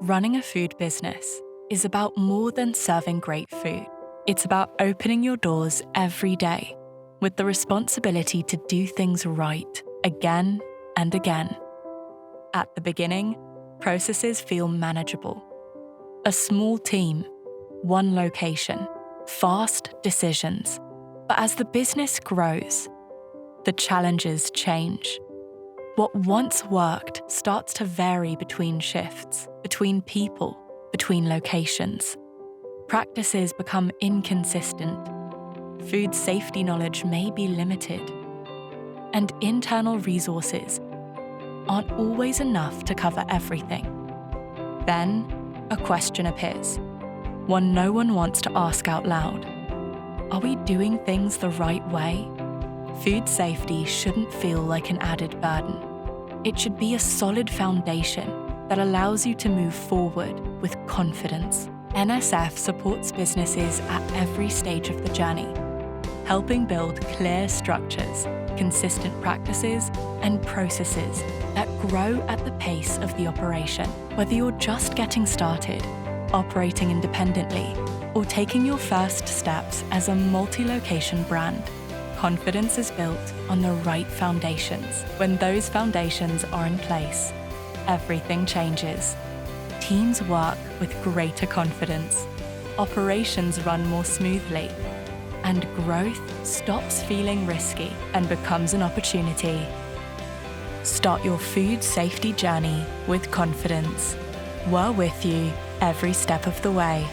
Running a food business is about more than serving great food. It's about opening your doors every day with the responsibility to do things right again and again. At the beginning, processes feel manageable. A small team, one location, fast decisions. But as the business grows, the challenges change. What once worked starts to vary between shifts, between people, between locations. Practices become inconsistent. Food safety knowledge may be limited. And internal resources aren't always enough to cover everything. Then, a question appears, one no one wants to ask out loud. Are we doing things the right way? Food safety shouldn't feel like an added burden. It should be a solid foundation that allows you to move forward with confidence. NSF supports businesses at every stage of the journey, helping build clear structures, consistent practices, and processes that grow at the pace of the operation. Whether you're just getting started, operating independently, or taking your first steps as a multi-location brand, confidence is built on the right foundations. When those foundations are in place, everything changes. Teams work with greater confidence, operations run more smoothly, and growth stops feeling risky and becomes an opportunity. Start your food safety journey with confidence. We're with you every step of the way.